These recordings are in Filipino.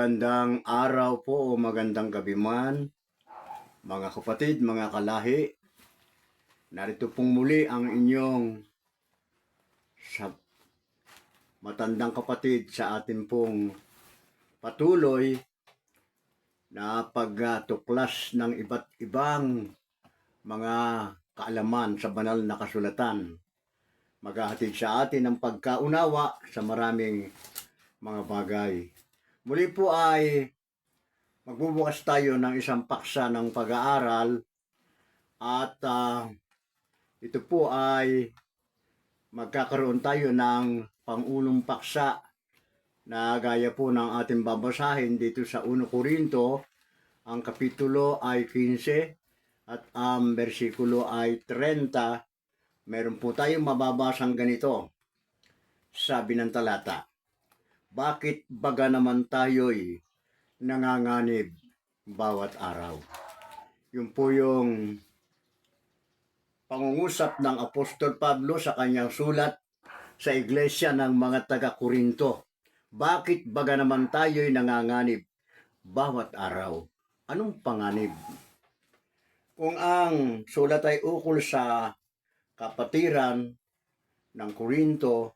Magandang araw po o magandang gabi man, mga kapatid, mga kalahi. Narito pong muli ang inyong sa matandang kapatid sa atin pong patuloy na pagtuklas ng iba't ibang mga kaalaman sa banal na kasulatan. Maghahatid sa atin ng pagkaunawa sa maraming mga bagay. Muli po ay magbubukas tayo ng isang paksa ng pag-aaral at ito po ay magkakaroon tayo ng pangulong paksa na gaya po ng ating babasahin dito sa 1 Korinto. Ang kapitulo ay 15 at ang bersikulo ay 30. Meron po tayong mababasang ganito. Sabi ng talata, bakit baga naman tayo'y nanganganib bawat araw? Yun po yung pangungusap ng Apostol Pablo sa kanyang sulat sa iglesia ng mga taga-Korinto. Bakit baga naman tayo'y nanganganib bawat araw? Anong panganib? Kung ang sulat ay ukol sa kapatiran ng Korinto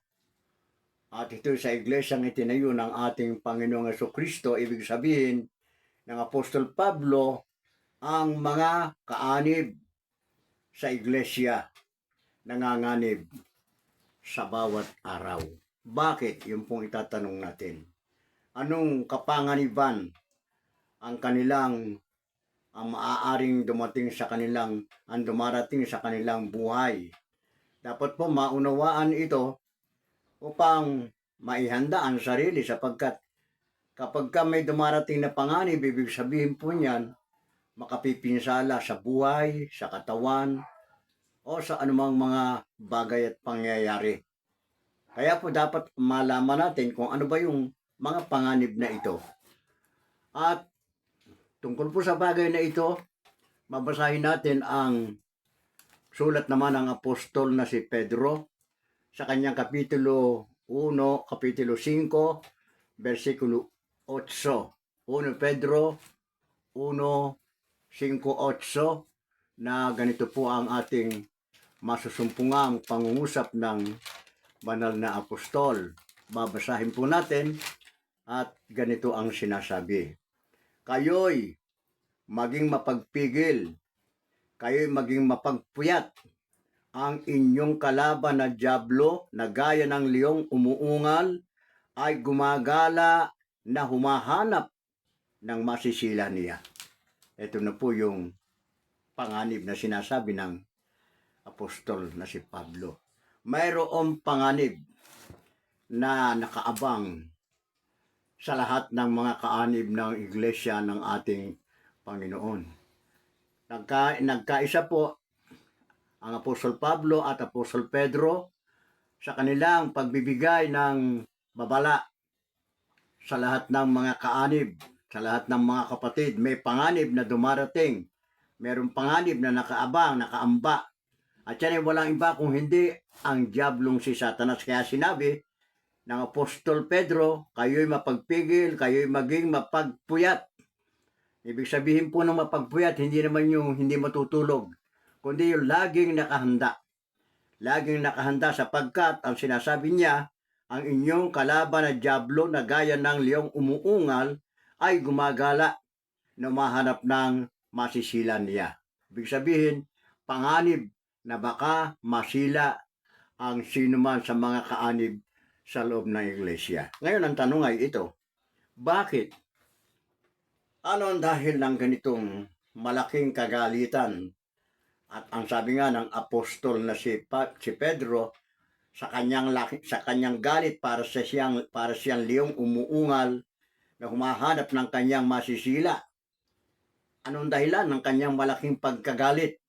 at ito sa iglesyang itinayo ng ating Panginoong Jesucristo, ibig sabihin ng Apostol Pablo ang mga kaanib sa iglesia nanganganib sa bawat araw. Bakit? Yung pong itatanong natin. Anong kapanganiban ang maaaring dumating sa kanilang, ang dumarating sa kanilang buhay? Dapat po maunawaan ito upang maihanda ang sarili, sapagkat kapag may dumarating na panganib, ibig sabihin po niyan, makapipinsala sa buhay, sa katawan, o sa anumang mga bagay at pangyayari. Kaya po dapat malaman natin kung ano ba yung mga panganib na ito. At tungkol po sa bagay na ito, mabasahin natin ang sulat naman ng apostol na si Pedro sa kanyang kapitulo 1, kapitulo 5, versikulo 8. 1 Pedro 1:5-8 na ganito po ang ating masusumpungang pangungusap ng banal na apostol. Babasahin po natin at ganito ang sinasabi. Kayo'y maging mapagpigil, kayo'y maging mapagpuyat. Ang inyong kalaban na dyablo na gaya ng leong umuungal ay gumagala na humahanap ng masisila niya. Ito na po yung panganib na sinasabi ng apostol na si Pablo. Mayroong panganib na nakaabang sa lahat ng mga kaanib ng iglesia ng ating Panginoon. Nagkaisa po ang Apostol Pablo at Apostol Pedro sa kanilang pagbibigay ng babala sa lahat ng mga kaanib, sa lahat ng mga kapatid. May panganib na dumarating, mayroong panganib na nakaabang, nakaamba. At yan ay walang iba kung hindi ang diablong si Satanas. Kaya sinabi ng Apostol Pedro, kayo'y mapagpigil, kayo'y maging mapagpuyat. Ibig sabihin po ng mapagpuyat, hindi naman yung hindi matutulog, kundi yung laging nakahanda. Laging nakahanda sapagkat ang sinasabi niya, ang inyong kalaban na diablo na gaya ng leong umuungal ay gumagala na mahanap ng masisila niya. Ibig sabihin, panganib na baka masila ang sinuman sa mga kaanib sa loob ng iglesia. Ngayon ang tanong ay ito, bakit? Ano ang dahil ng ganitong malaking kagalitan? At ang sabi nga ng apostol na si Pedro, sa kanyang galit para siyang leong umuungal na humahanap ng kanyang masisila. Anong dahilan ng kanyang malaking pagkagalit?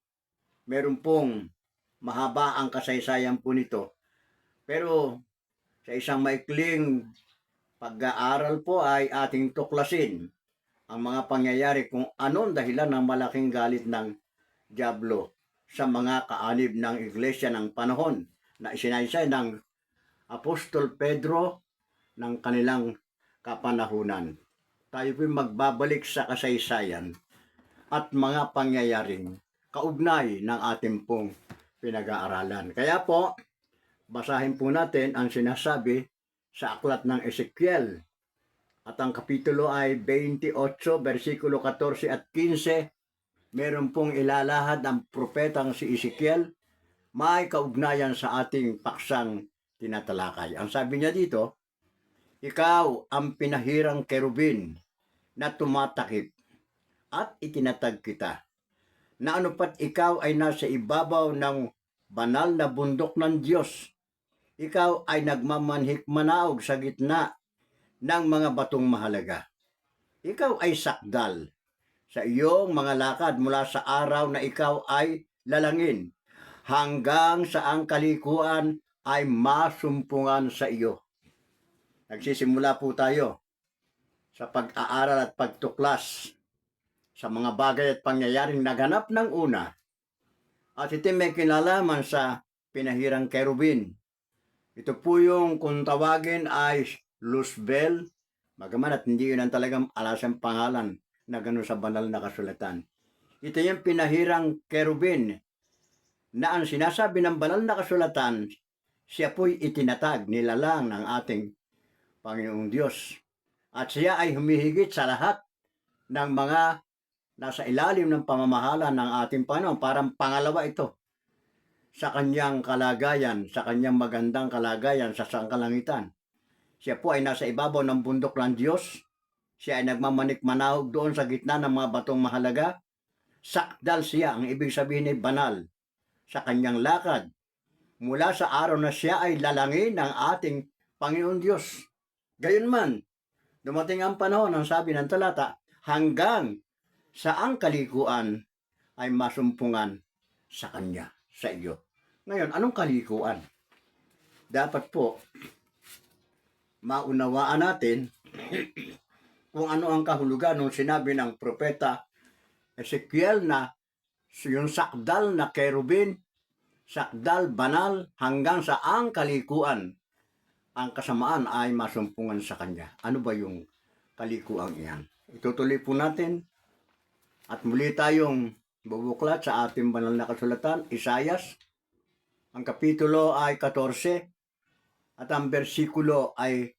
Meron pong mahaba ang kasaysayan po nito. Pero sa isang maikling pag-aaral po ay ating tuklasin ang mga pangyayari kung anong dahilan ng malaking galit ng diablo sa mga kaanib ng iglesia ng panahon na isinaysay ng Apostol Pedro ng kanilang kapanahunan. tayo po'y magbabalik sa kasaysayan at mga pangyayaring kaugnay ng ating pong pinag-aaralan. Kaya po, basahin po natin ang sinasabi sa aklat ng Ezekiel. At ang kapitulo ay 28, versikulo 14 at 15. Meron pong ilalahad ng propetang si Ezekiel, may kaugnayan sa ating paksang tinatalakay. Ang sabi niya dito, ikaw ang pinahirang kerubin na tumatakip at itinatag kita, na anupat ikaw ay nasa ibabaw ng banal na bundok ng Diyos. Ikaw ay nagmamanhik-manaog sa gitna ng mga batong mahalaga. Ikaw ay sakdal sa iyong mga lakad mula sa araw na ikaw ay lalangin hanggang sa ang kalikuan ay masumpungan sa iyo. Nagsisimula po tayo sa pag-aaral at pagtuklas sa mga bagay at pangyayaring naganap ng una. At ito may kinalaman sa pinahirang kerubin. Ito po yung kung tawagin ay Luzbel, bagaman at hindi yun ang talagang alasang pangalan na gano'n sa banal na kasulatan. Ito yung pinahirang kerubin na ang sinasabi ng banal na kasulatan, siya po'y itinatag, nilalang ng ating Panginoong Diyos. At siya ay humihigit sa lahat ng mga nasa ilalim ng pamamahala ng ating Panginoon. Parang pangalawa ito sa kanyang kalagayan, sa kanyang magandang kalagayan sa sangkalangitan. Siya po ay nasa ibabaw ng bundok ng Diyos. Siya ay nagmamanik-manahog doon sa gitna ng mga batong mahalaga. Sakdal siya, ang ibig sabihin ay banal sa kanyang lakad. Mula sa araw na siya ay lalangin ng ating Panginoon Diyos. Gayunman, dumating ang panahon, ang sabi ng talata, hanggang sa ang kalikuan ay masumpungan sa kanya, sa iyo. Ngayon, anong kalikuan? Dapat po, maunawaan natin kung ano ang kahulugan nung sinabi ng propeta Ezekiel na yung sakdal na kerubin, sakdal banal hanggang sa ang kalikuan, ang kasamaan ay masumpungan sa kanya. Ano ba yung kalikuan iyan? Itutuloy po natin at muli tayong bubuklat sa ating banal na kasulatan, Isayas. Ang kapitulo ay 14 at ang bersikulo ay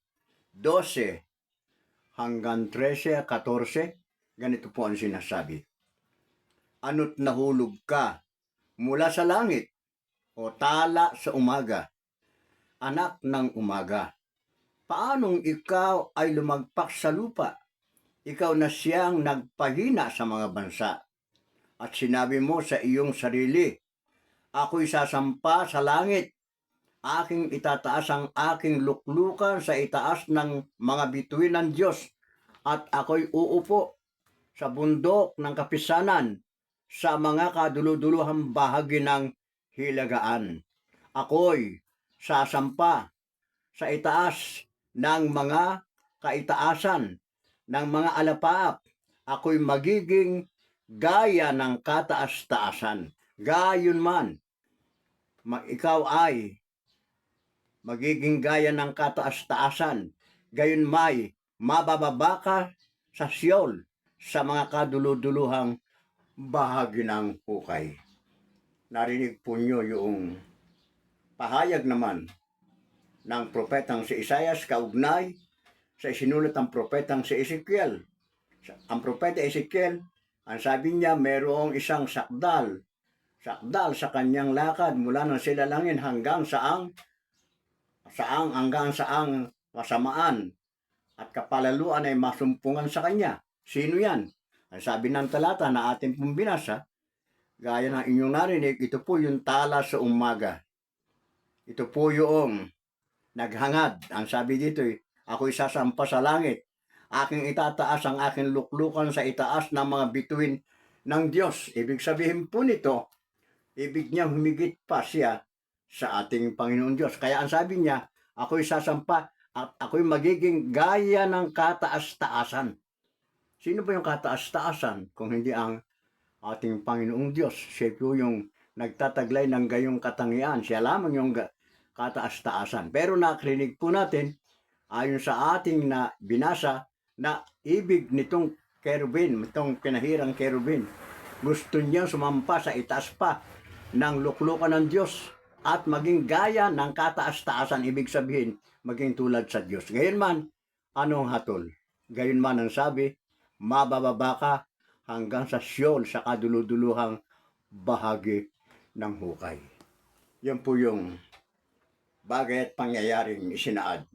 12 hanggang 13, 14. Ganito po ang sinasabi. Ano't nahulog ka mula sa langit o tala sa umaga, anak ng umaga. Paanong ikaw ay lumagpak sa lupa? Ikaw na siyang nagpahina sa mga bansa. At sinabi mo sa iyong sarili, ako'y sasampa sa langit. Aking itataas ang aking luklukan sa itaas ng mga bituin ng Diyos. At ako'y uupo sa bundok ng kapisanan sa mga kaduluduluhang bahagi ng hilagaan. Ako'y sasampa sa itaas ng mga kaitaasan ng mga alapaap. Ako'y magiging gaya ng kataas-taasan. Gayunman, ikaw ay magiging gaya ng kataas-taasan. Gayon may mabababa ka sa Sheol sa mga kaduluduluhang bahagi ng hukay. Narinig po nyo yung pahayag naman ng propetang si Isayas kaugnay sa isinulat ng propetang si Ezekiel. Ang propeta Ezekiel, ang sabi niya, mayroong isang sakdal sa kanyang lakad mula ng silalangin hanggang saang kasamaan at kapalaluan ay masumpungan sa kanya. Sino yan? Ang sabi ng talata na ating pong binasa, gaya ng inyong narinig, ito po yung tala sa umaga. Ito po yung naghangad. Ang sabi dito, ako'y sasampa sa langit. Aking itataas ang aking luklukan sa itaas ng mga bituin ng Diyos. Ibig sabihin po nito, ibig niya humigit pa siya sa ating Panginoon Diyos. Kaya ang sabi niya, ako'y sasampa at ako'y magiging gaya ng kataas-taasan. Sino ba yung kataas-taasan kung hindi ang ating Panginoong Diyos? Siya po yung nagtataglay ng gayong katangian. Siya lamang yung kataas-taasan. Pero nakrinig po natin, ayon sa ating na binasa, na ibig nitong kerubin, itong pinahirang kerubin. Gusto niyang sumampa sa itaas pa ng luklukan ng Diyos at maging gaya ng kataas-taasan, ibig sabihin, maging tulad sa Diyos. Gayunman, anong hatol? Gayunman ang sabi, mabababa ka hanggang sa Sheol, sa kaduluduluhang bahagi ng hukay. Yan po yung bagay at pangyayaring isinaad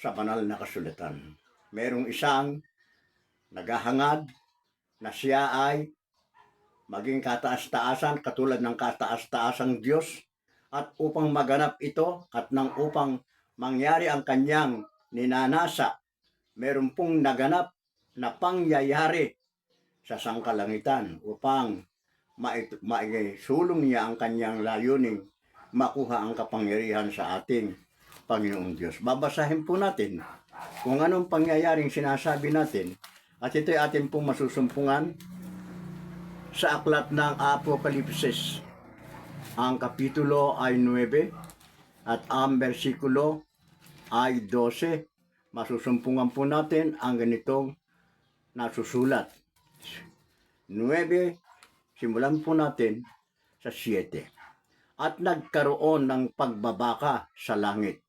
sa banal na kasulatan. Merong isang naghahangad na siya ay maging kataas-taasan katulad ng kataas-taasang Diyos, at upang maganap ito at nang upang mangyari ang kanyang ninanasa, meron pong naganap na pangyayari sa sangkalangitan upang maisulong niya ang kanyang layuning makuha ang kapangyarihan sa ating Panginoong Diyos. Babasahin po natin kung anong pangyayaring sinasabi natin, at ito'y atin pong masusumpungan sa aklat ng Apokalipsis. Ang kapitulo ay 9 at ang bersikulo ay 12. Masusumpungan po natin ang ganitong nasusulat. 9, simulan po natin sa 7. At nagkaroon ng pagbabaka sa langit.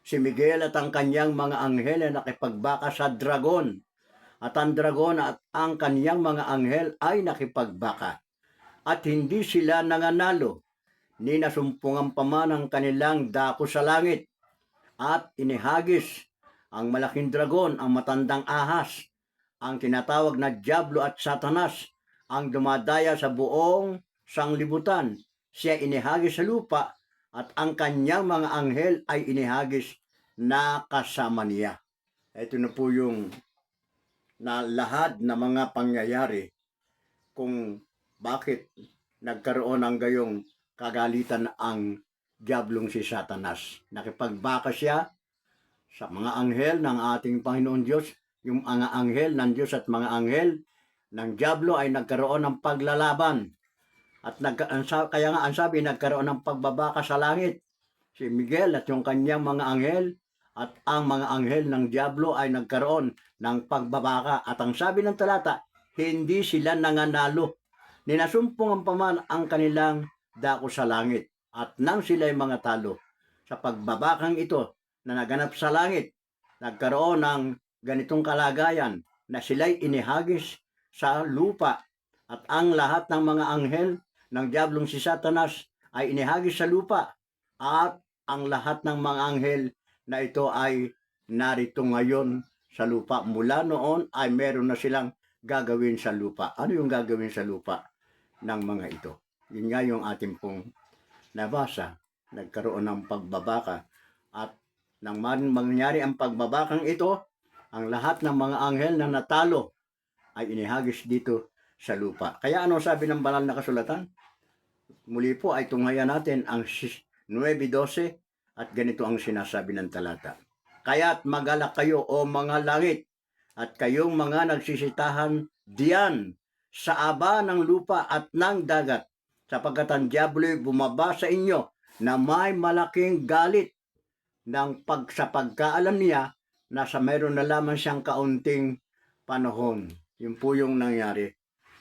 Si Miguel at ang kanyang mga anghel ay nakipagbaka sa dragon. At ang dragon at ang kanyang mga anghel ay nakipagbaka. At hindi sila nanganalo, ni nasumpungan pa man ang kanilang dako sa langit. At inihagis ang malaking dragon, ang matandang ahas, ang tinatawag na Diablo at Satanas, ang dumadaya sa buong sanglibutan. Siya inihagis sa lupa at ang kanyang mga anghel ay inihagis na kasama niya. Ito na po yung na lahat na mga pangyayari kung bakit nagkaroon ng gayong kagalitan ang Diablong si Satanas. Nakipagbaka siya sa mga anghel ng ating Panginoon Diyos. Yung mga anghel ng Diyos at mga anghel ng Diablo ay nagkaroon ng paglalaban. At kaya nga ang sabi, nagkaroon ng pagbabaka sa langit. Si Miguel at yung kanyang mga anghel at ang mga anghel ng Diablo ay nagkaroon ng pagbabaka. At ang sabi ng talata, hindi sila nanganalo. Ninasumpungan pa man ang kanilang dako sa langit. At nang sila'y mga talo sa pagbabakang ito na naganap sa langit, nagkaroon ng ganitong kalagayan na sila'y inihagis sa lupa. At ang lahat ng mga anghel ng Diablong si Satanas ay inihagis sa lupa. At ang lahat ng mga anghel na ito ay narito ngayon sa lupa. Mula noon ay meron na silang gagawin sa lupa. Ano yung gagawin sa lupa ng mga ito? Yun nga yung ating pong nabasa. Nagkaroon ng pagbabaka. At nang mangyari ang pagbabakang ito, ang lahat ng mga anghel na natalo ay inihagis dito sa lupa. Kaya ano sabi ng banal na kasulatan? Muli po ay tunghayan natin ang 9:12 at ganito ang sinasabi ng talata. Kaya't magalak kayo o mga langit at kayong mga nagsisitahan diyan sa aba ng lupa at ng dagat, sapagkat ang Diablo'y bumaba sa inyo na may malaking galit sa pagkaalam niya na sa mayroon na lamang siyang kaunting panahon. Yun po yung nangyari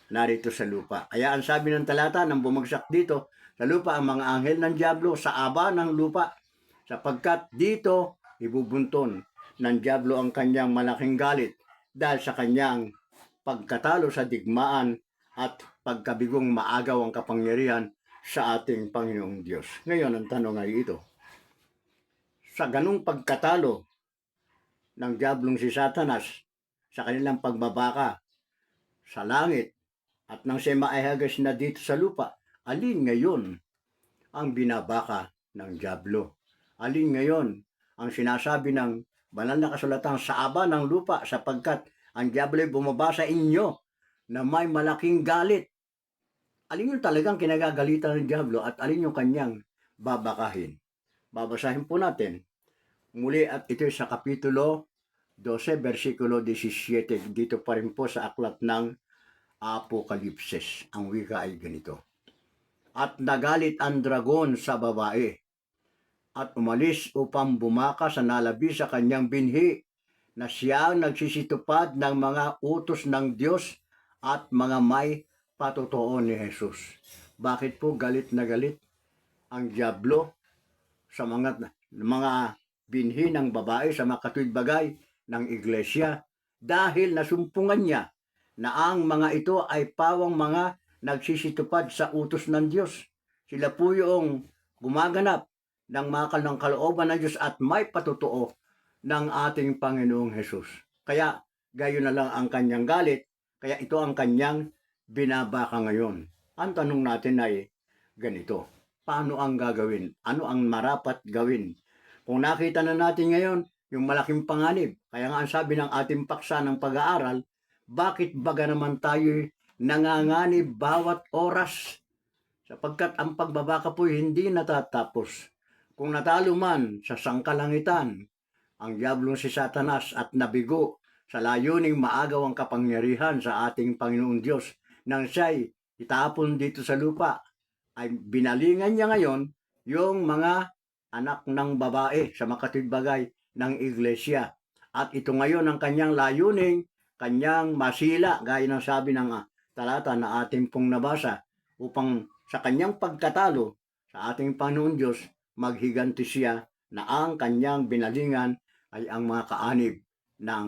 narito sa lupa. Kaya ang sabi ng talata nang bumagsak dito sa lupa ang mga anghel ng Diablo sa aba ng lupa, sapagkat dito ibubunton ng Diablo ang kanyang malaking galit dahil sa kanyang pagkatalo sa digmaan at pagkabigong maagaw ang kapangyarihan sa ating Panginoong Diyos. Ngayon, ang tanong ay ito. Sa ganung pagkatalo ng Diablong si Satanas sa kanilang pagbabaka sa langit at nang siya maihagas na dito sa lupa, alin ngayon ang binabaka ng Diablo? Alin ngayon ang sinasabi ng banal na kasulatan sa aba ng lupa, sapagkat ang Diablo ay bumaba sa inyo na may malaking galit? Alin yung talagang kinagagalitan ng Diablo at alin yung kanyang babakahin? Babasahin po natin muli at ito sa kapitulo 12, versikulo 17. Dito pa rin po sa aklat ng Apokalipsis. Ang wika ay ganito. At nagalit ang dragon sa babae at umalis upang bumaka sa nalabi sa kanyang binhi na siyang nagsisitupad ng mga utos ng Diyos at mga may patotoo ni Jesus. Bakit po galit na galit ang diablo sa mga binhi ng babae, sa mga katwid-bagay ng iglesia? Dahil nasumpungan niya na ang mga ito ay pawang mga nagsisitupad sa utos ng Diyos. Sila po yung gumaganap ng mga kalooban ng Diyos at may patotoo ng ating Panginoong Hesus. Kaya gayon na lang ang kanyang galit, kaya ito ang kanyang binabaka ngayon. Ang tanong natin ay ganito, paano ang gagawin? Ano ang marapat gawin? Kung nakita na natin ngayon yung malaking panganib, kaya nga ang sabi ng ating paksa ng pag-aaral, bakit baga naman tayo nanganganib bawat oras? Sapagkat ang pagbabaka po hindi natatapos. Kung natalo man sa sangkalangitan, ang diablong si Satanas at nabigo sa layuning maagaw ang kapangyarihan sa ating Panginoong Diyos nang siya'y itapon dito sa lupa, ay binalingan niya ngayon yung mga anak ng babae sa makatwid-bagay ng iglesia. At ito ngayon ang kanyang layuning, kanyang masila, gaya ng sabi ng talata na ating pong nabasa, upang sa kanyang pagkatalo sa ating Panginoon Diyos, maghiganti siya na ang kanyang binalingan ay ang mga kaanib ng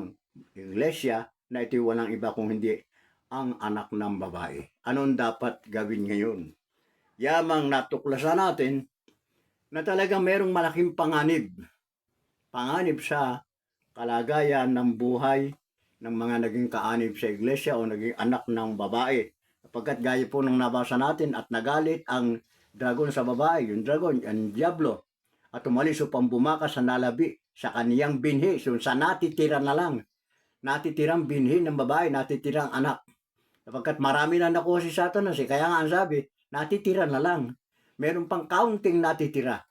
iglesia na ito'y walang iba kung hindi ang anak ng babae. Anong dapat gawin ngayon? Yamang natuklasan natin na talagang merong malaking panganib. Panganib sa kalagayan ng buhay ng mga naging kaanib sa iglesia o naging anak ng babae. Sapagkat gaya po nung nabasa natin at nagalit ang dragon sa babae, yung dragon, ang diablo, at umalis upang bumakas sa nalabi sa kaniyang binhi. So, sa natitira na lang, natitirang binhi ng babae, natitirang anak. Sapagkat marami na nakuha si Satanas, kaya nga ang sabi, natitira na lang. Meron pang counting natitira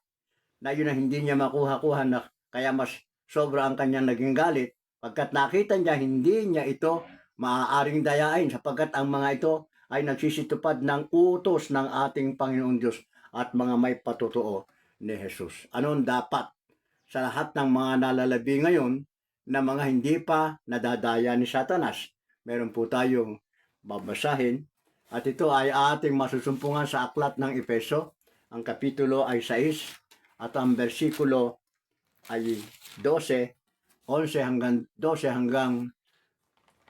na yun na hindi niya makuha-kuha na kaya mas sobra ang kanyang naging galit. Pagkat nakita niya, hindi niya ito maaaring dayain sapagkat ang mga ito ay nagsisitupad ng utos ng ating Panginoong Diyos at mga may patotoo ni Jesus. Anong dapat sa lahat ng mga nalalabi ngayon na mga hindi pa nadadaya ni Satanas? Meron po tayong babasahin at ito ay ating masusumpungan sa aklat ng Efeso. Ang kapitulo ay 6 at ang bersikulo ay 12, 11 hanggang 12 hanggang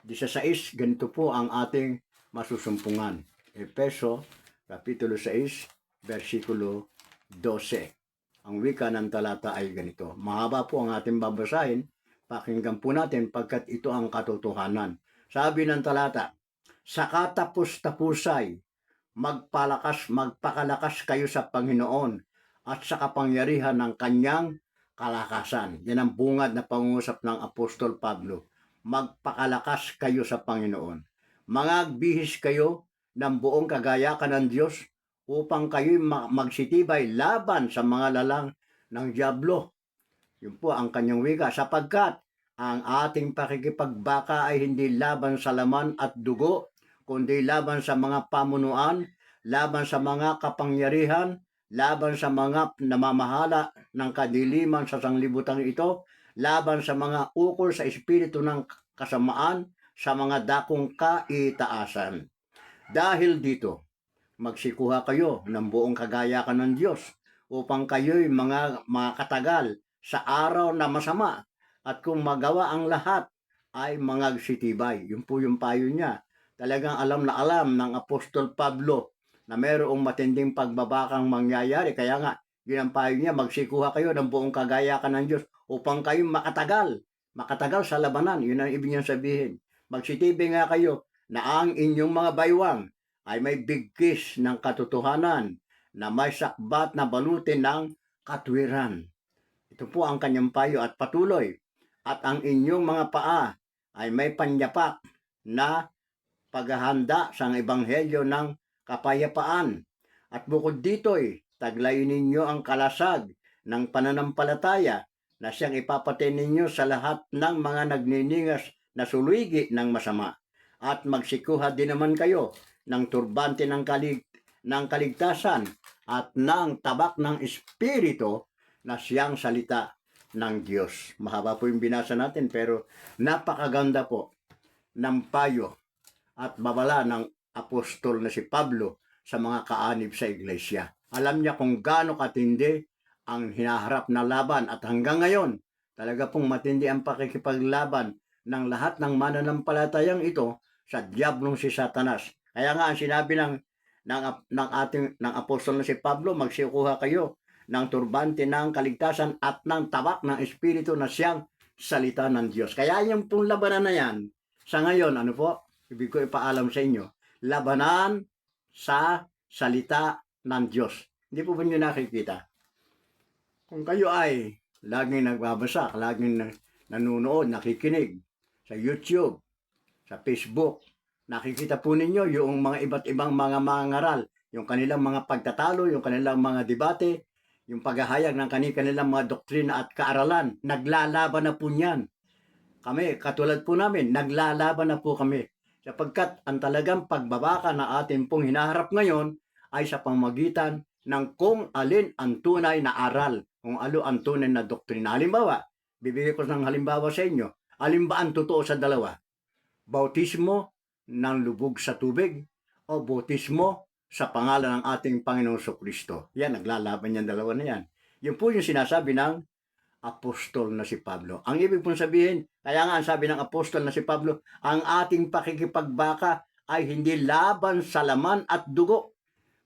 16. Ganito po ang ating masusumpungan. Efeso, kapitulo 6, versikulo 12. Ang wika ng talata ay ganito. Mahaba po ang ating babasahin. Pakinggan po natin pagkat ito ang katotohanan. Sabi ng talata, sa katapos-tapusay, magpakalakas kayo sa Panginoon at sa kapangyarihan ng kanyang kalakasan. Yan ang bungad na pangungusap ng Apostol Pablo. Magpakalakas kayo sa Panginoon. Magbihis kayo ng buong kagayakan ng Diyos upang kayo magsitibay laban sa mga lalang ng diablo. Yun po ang kanyang wika, sapagkat ang ating pakikipagbaka ay hindi laban sa laman at dugo, kundi laban sa mga pamunuan, laban sa mga kapangyarihan, laban sa mga namamahala ng kadiliman sa sanglibutan ito, laban sa mga ukol sa espiritu ng kasamaan, sa mga dakong kaitaasan. Dahil dito, magsikuha kayo ng buong kagayakan ng Diyos upang kayo'y mga katagal sa araw na masama at kung magawa ang lahat ay magsitibay. Yun po yung payo niya. Talagang alam na alam ng Apostol Pablo na mayroong matinding pagbabakang mangyayari. Kaya nga, yun ang payo niya, magsikuha kayo ng buong kagayakan ng Diyos upang kayo makatagal sa labanan. Yun ang ibig niyang sabihin. Magsitibay nga kayo na ang inyong mga baywang ay may bigkis ng katotohanan na may sakbat na balutin ng katwiran. Ito po ang kanyang payo at patuloy. At ang inyong mga paa ay may panyapak na paghahanda sa ebanghelyo ng kapayapaan. At bukod dito'y taglayin ninyo ang kalasag ng pananampalataya na siyang ipapatay ninyo sa lahat ng mga nagniningas na suluigi ng masama. At magsikuha din naman kayo ng turbante ng kaligtasan at ng tabak ng Espiritu na siyang salita ng Diyos. Mahaba po yung binasa natin pero napakaganda po ng payo at babala ng apostol na si Pablo sa mga kaanib sa iglesia. Alam niya kung gaano katindi ang hinaharap na laban at hanggang ngayon talaga pong matindi ang pakikipaglaban ng lahat ng mananampalatayang ito sa diablong si Satanas. Kaya nga ang sinabi ng apostol na si Pablo, magsikuha kayo ng turbante ng kaligtasan at ng tabak ng Espiritu na siyang salita ng Diyos. Kaya yung pong labanan na yan, sa ngayon, ano po, ibig ko ipaalam sa inyo, labanan sa salita ng Diyos. Hindi po ba nyo nakikita? Kung kayo ay laging nagbabasa, laging nanonood, nakikinig sa YouTube, sa Facebook, nakikita po ninyo yung mga iba't ibang mga mangaral, yung kanilang mga pagtatalo, yung kanilang mga debate, yung paghahayag ng kanilang mga doktrina at kaaralan. Naglalaban na po niyan. Kami, katulad po namin, naglalaban na po kami. Sapagkat ang talagang pagbabaka na ating pong hinaharap ngayon ay sa pamamagitan ng kung alin ang tunay na aral, kung ano ang tunay na doktrina. Halimbawa, bibigay ko ng halimbawa sa inyo. Alin ba ang totoo sa dalawa? Bautismo ng lubog sa tubig o bautismo sa pangalan ng ating Panginoong Kristo. Yan, naglalaban yan dalawa na yan. Yun po yung sinasabi ng apostol na si Pablo. Ang ibig pong sabihin, kaya nga ang sabi ng apostol na si Pablo, ang ating pakikipagbaka ay hindi laban sa laman at dugo.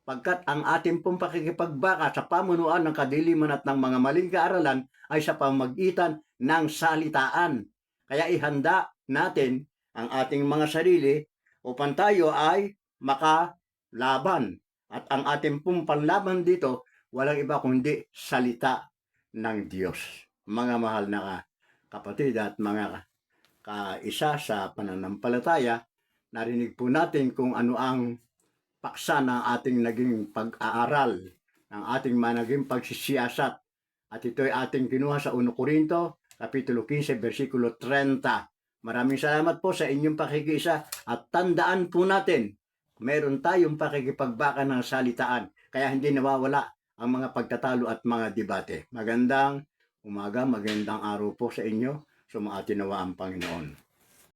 Pagkat ang ating pong pakikipagbaka sa pamunuan ng kadiliman at ng mga maling kaaralan ay sa pamagitan ng salitaan. Kaya ihanda natin ang ating mga sarili upang tayo ay makalaban. At ang ating pong panlaban dito, walang iba kundi salita ng Diyos. Mga mahal na kapatid at mga kaisa sa pananampalataya, narinig po natin kung ano ang paksa ng ating naging pag-aaral, ng ating naging pagsisiyasat. At ito ay ating kinuha sa 1 Korinto, Kapitulo 15, versikulo 30. Maraming salamat po sa inyong pakikiisa at tandaan po natin, meron tayong pakikipagbaka ng salitaan, kaya hindi nawawala ang mga pagtatalo at mga debate. Magandang umaga, magandang araw po sa inyo. Sumaati nawa ang Panginoon.